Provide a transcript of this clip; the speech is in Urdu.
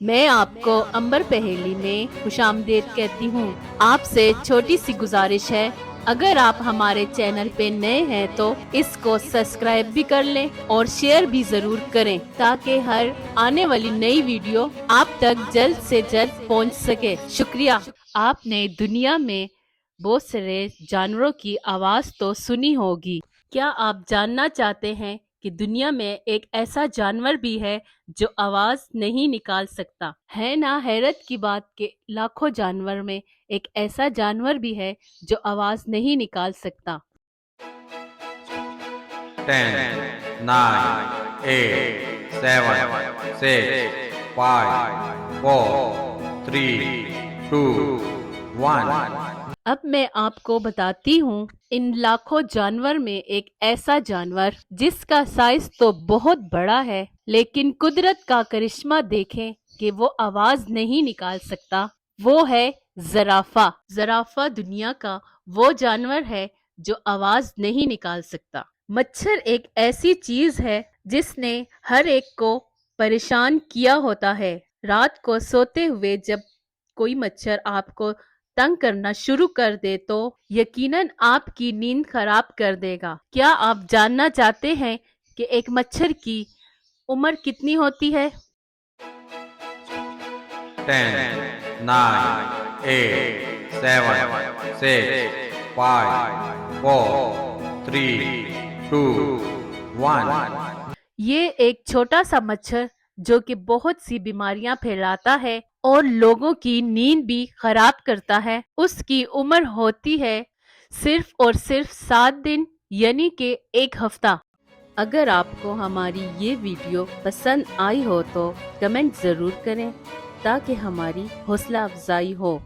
میں آپ کو امبر پہیلی میں خوش آمدید کہتی ہوں۔ آپ سے چھوٹی سی گزارش ہے، اگر آپ ہمارے چینل پہ نئے ہیں تو اس کو سبسکرائب بھی کر لیں اور شیئر بھی ضرور کریں تاکہ ہر آنے والی نئی ویڈیو آپ تک جلد سے جلد پہنچ سکے۔ شکریہ۔ آپ نے دنیا میں بہت سارے جانوروں کی آواز تو سنی ہوگی۔ کیا آپ جاننا چاہتے ہیں کہ دنیا میں ایک ایسا جانور بھی ہے جو آواز نہیں نکال سکتا؟ ہے نا حیرت کی بات کہ لاکھوں جانور میں ایک ایسا جانور بھی ہے جو آواز نہیں نکال سکتا۔ 10, 9, 8, 7, 6, 5, 4, 3, 2, 1۔ اب میں آپ کو بتاتی ہوں ان لاکھوں جانور میں ایک ایسا جانور جس کا سائز تو بہت بڑا ہے لیکن قدرت کا کرشمہ دیکھیں کہ وہ آواز نہیں نکال سکتا۔ وہ ہے زرافہ۔ زرافہ دنیا کا وہ جانور ہے جو آواز نہیں نکال سکتا۔ مچھر ایک ایسی چیز ہے جس نے ہر ایک کو پریشان کیا ہوتا ہے۔ رات کو سوتے ہوئے جب کوئی مچھر آپ کو تنگ کرنا شروع کر دے تو یقیناً آپ کی نیند خراب کر دے گا۔ کیا آپ جاننا چاہتے ہیں کہ ایک مچھر کی عمر کتنی ہوتی ہے؟ 10, 9, 8, 7, 6, 5, 4, 3, 2, 1۔ یہ ایک چھوٹا سا مچھر جو کہ بہت سی بیماریاں پھیلاتا ہے اور لوگوں کی نیند بھی خراب کرتا ہے، اس کی عمر ہوتی ہے صرف اور صرف 7 دن یعنی کہ 1 ہفتہ۔ اگر آپ کو ہماری یہ ویڈیو پسند آئی ہو تو کمنٹ ضرور کریں تاکہ ہماری حوصلہ افزائی ہو۔